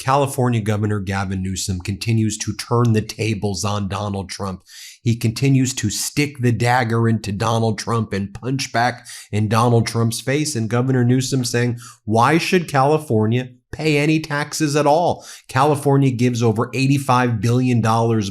California Governor Gavin Newsom continues to turn the tables on Donald Trump. He continues to stick the dagger into Donald Trump and punch back in Donald Trump's face. And Governor Newsom saying, why should California pay any taxes at all? California gives over $85 billion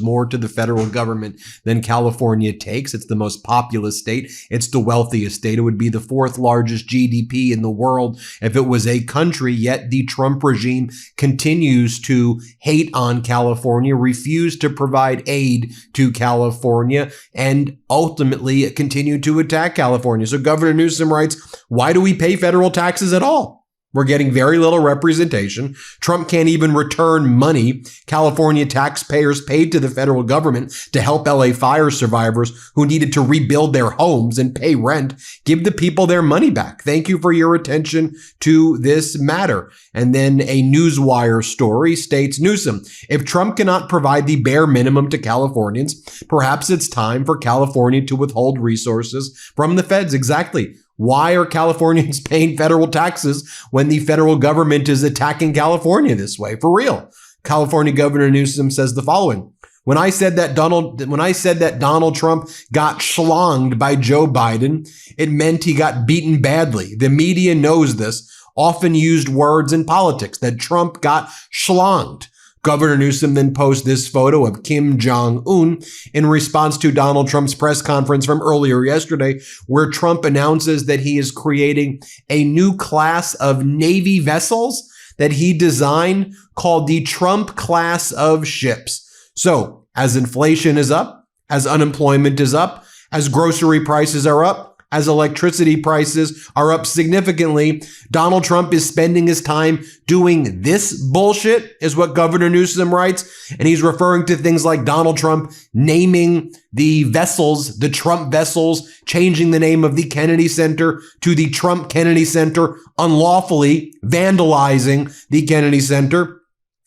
more to the federal government than California takes. It's the most populous state. It's the wealthiest state. It would be the fourth largest GDP in the world if it was a country, yet the Trump regime continues to hate on California, refuse to provide aid to California, and ultimately continue to attack California. So Governor Newsom writes, why do we pay federal taxes at all? We're getting very little representation. Trump can't even return money California taxpayers paid to the federal government to help LA fire survivors who needed to rebuild their homes and pay rent. Give the people their money back. Thank you for your attention to this matter. And then a Newswire story states, Newsom, if Trump cannot provide the bare minimum to Californians, perhaps it's time for California to withhold resources from the feds. Exactly. Why are Californians paying federal taxes when the federal government is attacking California this way? For real. California Governor Newsom says the following. When I said that Donald Trump got schlonged by Joe Biden, it meant he got beaten badly. The media knows this, often used words in politics, that Trump got schlonged. Governor Newsom then posts this photo of Kim Jong-un in response to Donald Trump's press conference from earlier yesterday, where Trump announces that he is creating a new class of Navy vessels that he designed called the Trump class of ships. So as inflation is up, as unemployment is up, as grocery prices are up, as electricity prices are up significantly, Donald Trump is spending his time doing this bullshit, is what Governor Newsom writes. And he's referring to things like Donald Trump naming the vessels, the Trump vessels, changing the name of the Kennedy Center to the Trump Kennedy Center, unlawfully vandalizing the Kennedy Center.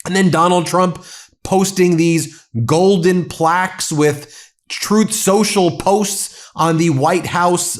And then Donald Trump posting these golden plaques with Truth Social posts on the White House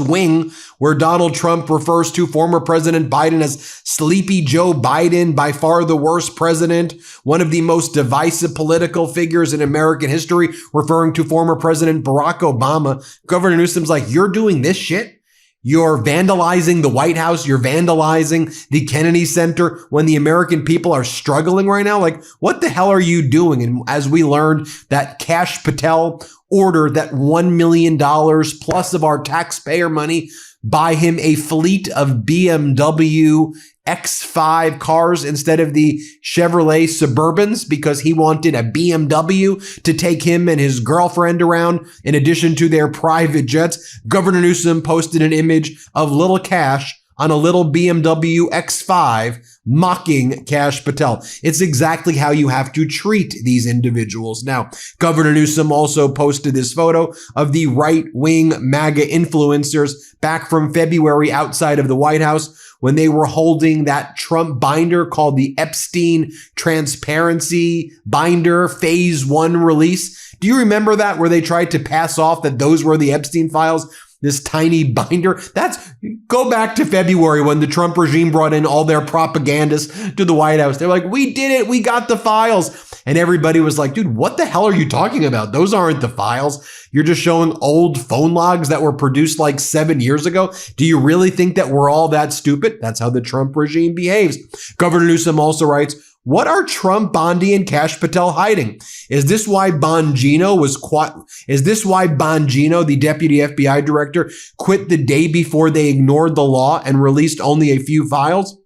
wing, where Donald Trump refers to former President Biden as Sleepy Joe Biden, by far the worst president, one of the most divisive political figures in American history, referring to former President Barack Obama. Governor Newsom's like, you're doing this shit? You're vandalizing the White House. You're vandalizing the Kennedy Center when the American people are struggling right now. Like, what the hell are you doing? And as we learned, that Kash Patel ordered that $1 million plus of our taxpayer money buy him a fleet of BMW X5 cars instead of the Chevrolet Suburbans, because he wanted a BMW to take him and his girlfriend around in addition to their private jets. Governor Newsom posted an image of little Cash on a little BMW X5 mocking Kash Patel. It's exactly how you have to treat these individuals. Now, Governor Newsom also posted this photo of the right-wing MAGA influencers back from February outside of the White House when they were holding that Trump binder called the Epstein Transparency Binder Phase 1 release. Do you remember that, where they tried to pass off that those were the Epstein files? This tiny binder. Go back to February when the Trump regime brought in all their propagandists to the White House. They're like, we did it. We got the files. And everybody was like, dude, what the hell are you talking about? Those aren't the files. You're just showing old phone logs that were produced like 7 years ago. Do you really think that we're all that stupid? That's how the Trump regime behaves. Governor Newsom also writes, what are Trump, Bondi, and Kash Patel hiding? Is this why Bongino, the deputy FBI director, quit the day before they ignored the law and released only a few files?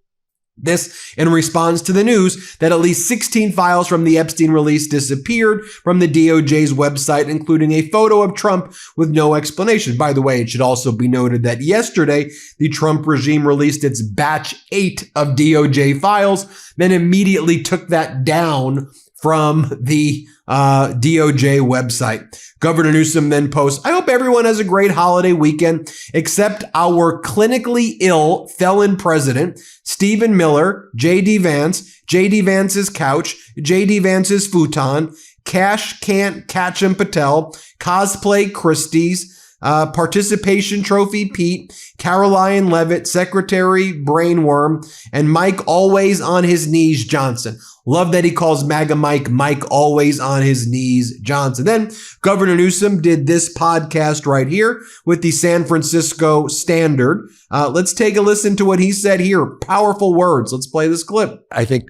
This in response to the news that at least 16 files from the Epstein release disappeared from the DOJ's website, including a photo of Trump with no explanation. By the way, it should also be noted that yesterday, the Trump regime released its batch 8 of DOJ files, then immediately took that down from the DOJ website. Governor Newsom then posts, I hope everyone has a great holiday weekend, except our clinically ill felon president, Stephen Miller, J.D. Vance, J.D. Vance's couch, J.D. Vance's futon, Cash Can't Catch Him Patel, Cosplay Christie's, Participation Trophy Pete, Caroline Levitt, Secretary Brainworm, and Mike Always on His Knees Johnson. Love that he calls MAGA Mike Always on His Knees Johnson. Then Governor Newsom did this podcast right here with the San Francisco Standard. Let's take a listen to what he said here. Powerful words. Let's play this clip. I think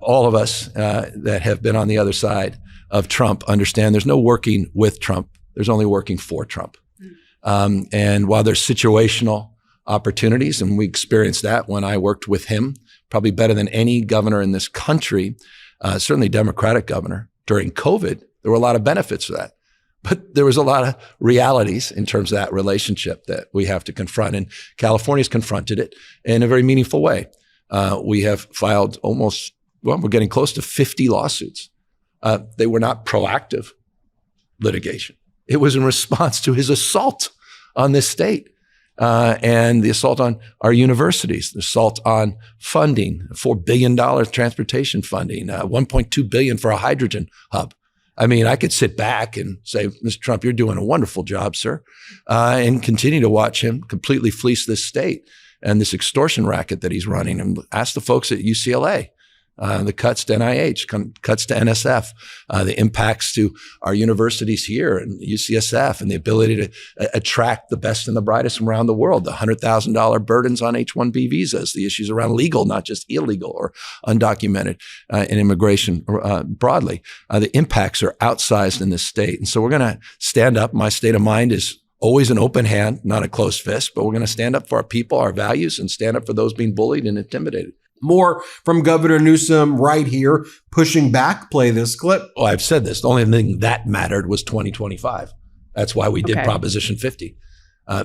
all of us that have been on the other side of Trump understand there's no working with Trump. There's only working for Trump. And while there's situational opportunities, and we experienced that when I worked with him, probably better than any governor in this country, certainly Democratic governor, during COVID, there were a lot of benefits for that. But there was a lot of realities in terms of that relationship that we have to confront. And California's confronted it in a very meaningful way. We have filed we're getting close to 50 lawsuits. They were not proactive litigation. It was in response to his assault on this state. And the assault on our universities, the assault on funding, $4 billion transportation funding, $1.2 billion for a hydrogen hub. I mean, I could sit back and say, Mr. Trump, you're doing a wonderful job, sir, and continue to watch him completely fleece this state and this extortion racket that he's running. And ask the folks at UCLA. The cuts to NIH, cuts to NSF, the impacts to our universities here and UCSF, and the ability to attract the best and the brightest from around the world, the $100,000 burdens on H-1B visas, the issues around legal, not just illegal or undocumented, in immigration broadly. The impacts are outsized in this state. And so we're going to stand up. My state of mind is always an open hand, not a closed fist, but we're going to stand up for our people, our values, and stand up for those being bullied and intimidated. More from Governor Newsom right here, pushing back. Play this clip. Well, I've said this. The only thing that mattered was 2025. That's why we did Proposition 50.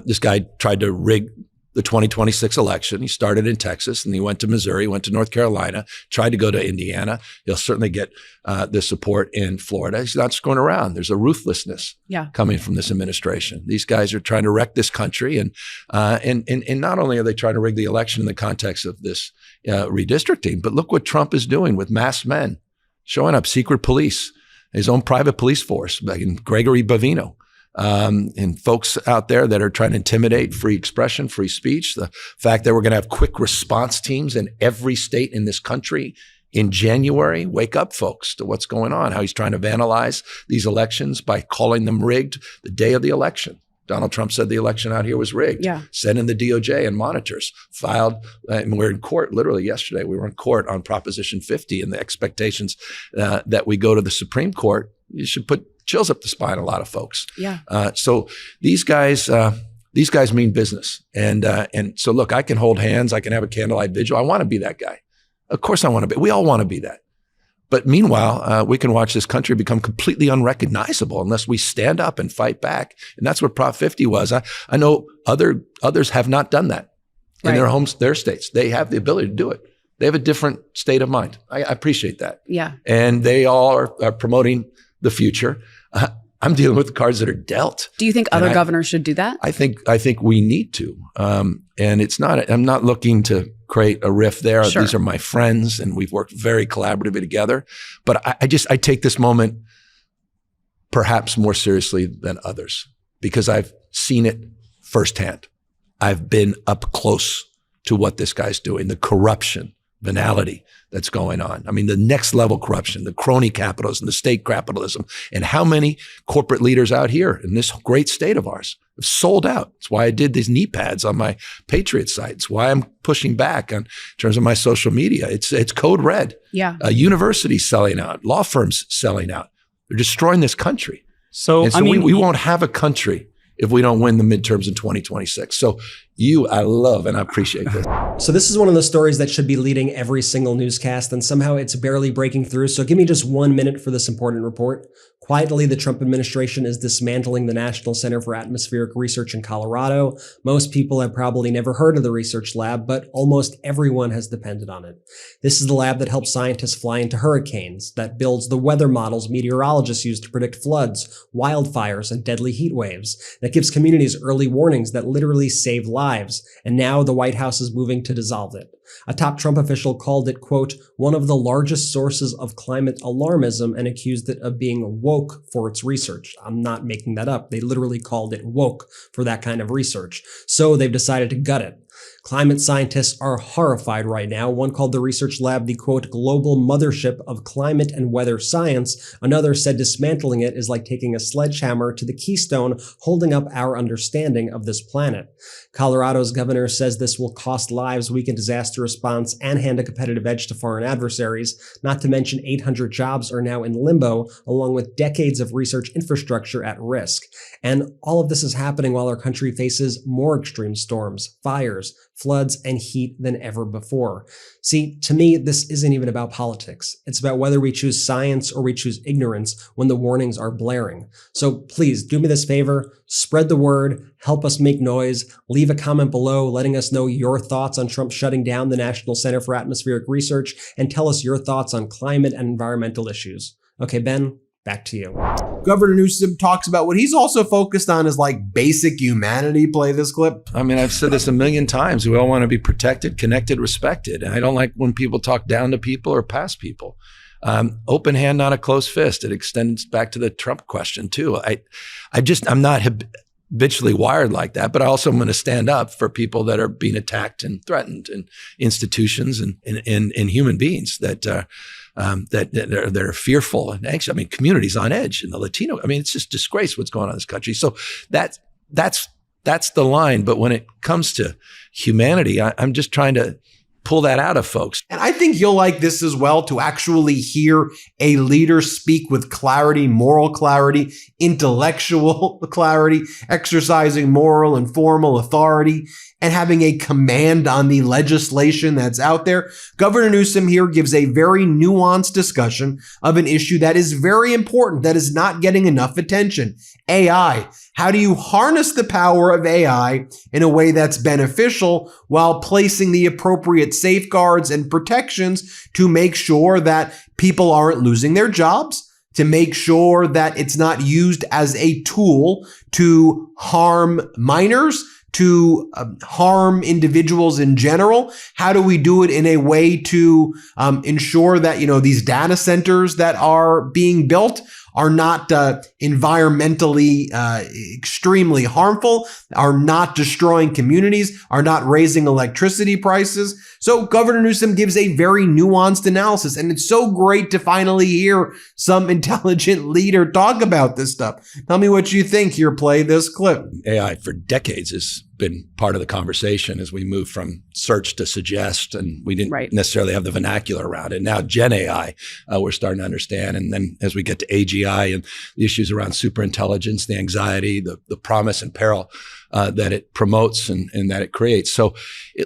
This guy tried to rig the 2026 election. He started in Texas and he went to Missouri, went to North Carolina, tried to go to Indiana. He'll certainly get the support in Florida. He's not screwing around. There's a ruthlessness coming from this administration. These guys are trying to wreck this country. And not only are they trying to rig the election in the context of this redistricting, but look what Trump is doing with masked men, showing up, secret police, his own private police force, like in Gregory Bavino. And folks out there that are trying to intimidate free expression, free speech, the fact that we're going to have quick response teams in every state in this country in January. Wake up, folks, to what's going on, how he's trying to vandalize these elections by calling them rigged the day of the election. Donald Trump said the election out here was rigged. Sent in the DOJ and monitors, filed, and we're in court literally yesterday. We were in court on Proposition 50 and the expectations that we go to the Supreme Court. You should put chills up the spine, a lot of folks. So these guys mean business. And so look, I can hold hands. I can have a candlelight vigil. I want to be that guy. Of course I want to be. We all want to be that. But meanwhile, we can watch this country become completely unrecognizable unless we stand up and fight back. And that's what Prop 50 was. I know others have not done that in their homes, their states. They have the ability to do it. They have a different state of mind. I appreciate that. And they all are promoting the future. I'm dealing with the cards that are dealt. Do you think other governors should do that? I think we need to. And it's not, I'm not looking to create a rift there. These are my friends and we've worked very collaboratively together. But I take this moment perhaps more seriously than others because I've seen it firsthand. I've been up close to what this guy's doing, the corruption, venality that's going on. I mean, the next level corruption, the crony capitalism, the state capitalism, and how many corporate leaders out here in this great state of ours have sold out. It's why I did these knee pads on my Patriot site. It's why I'm pushing back in terms of my social media. It's code red. Universities selling out, law firms selling out. They're destroying this country. So we won't have a country if we don't win the midterms in 2026. So I love and I appreciate this. So this is one of the stories that should be leading every single newscast, and somehow it's barely breaking through. So give me just 1 minute for this important report. Quietly, the Trump administration is dismantling the National Center for Atmospheric Research in Colorado. Most people have probably never heard of the research lab, but almost everyone has depended on it. This is the lab that helps scientists fly into hurricanes, that builds the weather models meteorologists use to predict floods, wildfires, and deadly heat waves, that gives communities early warnings that literally save lives. And now the White House is moving to dissolve it. A top Trump official called it, quote, one of the largest sources of climate alarmism and accused it of being woke for its research. I'm not making that up. They literally called it woke for that kind of research. So they've decided to gut it. Climate scientists are horrified right now. One called the research lab the, quote, global mothership of climate and weather science. Another said dismantling it is like taking a sledgehammer to the keystone holding up our understanding of this planet. Colorado's governor says this will cost lives, weaken disaster response, and hand a competitive edge to foreign adversaries. Not to mention 800 jobs are now in limbo, along with decades of research infrastructure at risk. And all of this is happening while our country faces more extreme storms, fires, floods, and heat than ever before. See, to me, this isn't even about politics. It's about whether we choose science or we choose ignorance when the warnings are blaring. So please do me this favor, spread the word, help us make noise, leave a comment below letting us know your thoughts on Trump shutting down the National Center for Atmospheric Research, and tell us your thoughts on climate and environmental issues. Okay, Ben, back to you. Governor Newsom talks about what he's also focused on is like basic humanity. Play this clip. I mean, I've said this a million times. We all want to be protected, connected, respected. And I don't like when people talk down to people or past people. Open hand, not a closed fist. It extends back to the Trump question too. I'm not habitually wired like that, but I also am going to stand up for people that are being attacked and threatened, and institutions and human beings that are fearful and anxious. I mean, communities on edge in the Latino. I mean, it's just disgrace what's going on in this country. So that's the line. But when it comes to humanity, I'm just trying to pull that out of folks. And I think you'll like this as well, to actually hear a leader speak with clarity, moral clarity, intellectual clarity, exercising moral and formal authority, and having a command on the legislation that's out there. Governor Newsom here gives a very nuanced discussion of an issue that is very important, that is not getting enough attention. AI. How do you harness the power of AI in a way that's beneficial while placing the appropriate safeguards and protections to make sure that people aren't losing their jobs, to make sure that it's not used as a tool to harm minors, to harm individuals in general? How do we do it in a way to ensure that, these data centers that are being built are not environmentally extremely harmful, are not destroying communities, are not raising electricity prices? So Governor Newsom gives a very nuanced analysis, and it's so great to finally hear some intelligent leader talk about this stuff. Tell me what you think here. Play this clip. AI for decades has been part of the conversation as we move from search to suggest, and we didn't necessarily have the vernacular around it. Now Gen AI, we're starting to understand. And then as we get to AGI and the issues around superintelligence, the anxiety, the promise and peril that it promotes and that it creates. So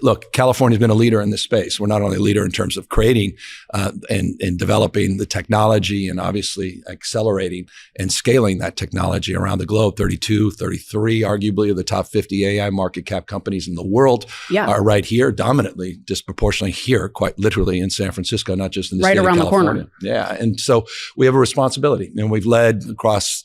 look, California's been a leader in this space. We're not only a leader in terms of creating and developing the technology and obviously accelerating and scaling that technology around the globe. 32, 33, arguably of the top 50 AI market cap companies in the world are right here, dominantly, disproportionately here, quite literally in San Francisco, not just in the state of California. Right around the corner. Yeah. And so we have a responsibility, and we've led across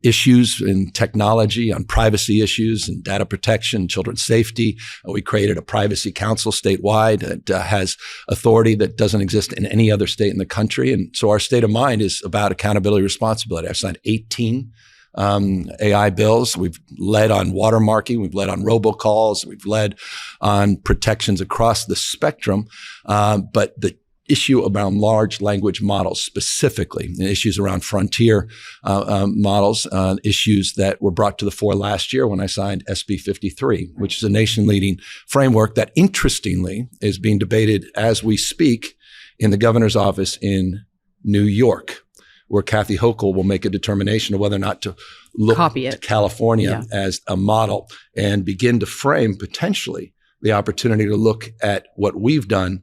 issues in technology, on privacy issues and data protection, children's safety. We created a privacy council statewide that has authority that doesn't exist in any other state in the country. And so our state of mind is about accountability, responsibility. I've signed 18 AI bills. We've led on watermarking. We've led on robocalls. We've led on protections across the spectrum. But the issue around large language models specifically, and issues around frontier models, issues that were brought to the fore last year when I signed SB 53, which is a nation-leading framework that interestingly is being debated as we speak in the governor's office in New York, where Kathy Hochul will make a determination of whether or not to look to California as a model and begin to frame potentially the opportunity to look at what we've done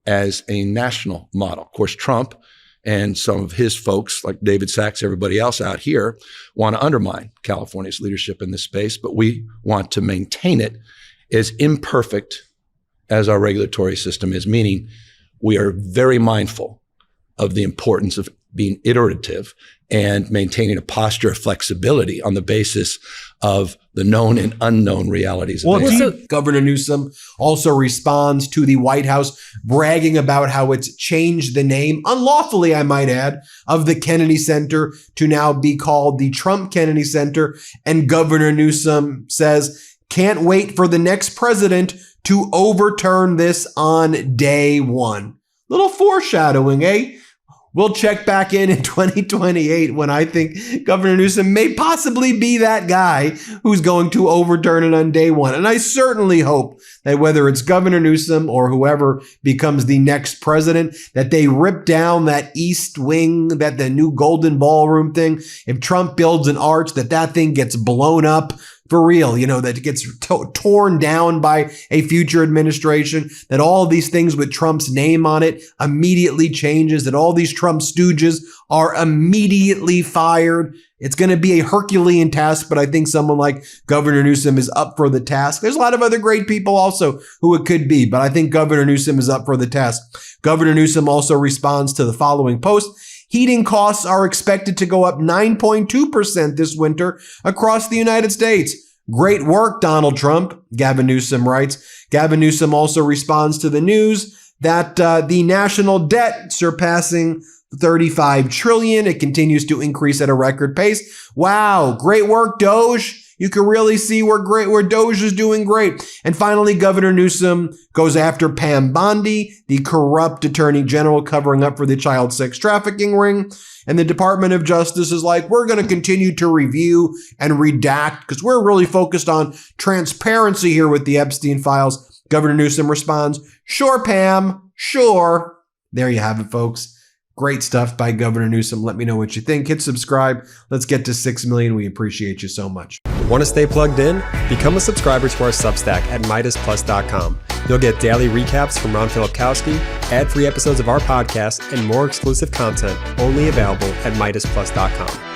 as a national model. Of course, Trump and some of his folks like David Sachs, everybody else out here, want to undermine California's leadership in this space, but we want to maintain it as imperfect as our regulatory system is, meaning we are very mindful of the importance of being iterative and maintaining a posture of flexibility on the basis of the known and unknown realities of Governor Newsom also responds to the White House bragging about how it's changed the name, unlawfully, I might add, of the Kennedy Center to now be called the Trump Kennedy Center. And Governor Newsom says, can't wait for the next president to overturn this on day one. Little foreshadowing, eh? We'll check back in 2028 when I think Governor Newsom may possibly be that guy who's going to overturn it on day one. And I certainly hope that whether it's Governor Newsom or whoever becomes the next president, that they rip down that East Wing, that the new Golden Ballroom thing. If Trump builds an arch, that thing gets blown up. For real, that it gets torn down by a future administration, that all of these things with Trump's name on it immediately changes, that all these Trump stooges are immediately fired. It's going to be a Herculean task, but I think someone like Governor Newsom is up for the task. There's a lot of other great people also who it could be, but I think Governor Newsom is up for the task. Governor Newsom also responds to the following post. Heating costs are expected to go up 9.2% this winter across the United States. Great work, Donald Trump, Gavin Newsom writes. Gavin Newsom also responds to the news that the national debt surpassing $35 trillion. It continues to increase at a record pace. Wow, great work, Doge. You can really see where Doge is doing great. And finally, Governor Newsom goes after Pam Bondi, the corrupt attorney general covering up for the child sex trafficking ring. And the Department of Justice is like, we're going to continue to review and redact because we're really focused on transparency here with the Epstein files. Governor Newsom responds, sure, Pam, sure. There you have it, folks. Great stuff by Governor Newsom. Let me know what you think. Hit subscribe. Let's get to 6 million. We appreciate you so much. Want to stay plugged in? Become a subscriber to our Substack at MeidasPlus.com. You'll get daily recaps from Ron Filipkowski, ad-free episodes of our podcast, and more exclusive content only available at MeidasPlus.com.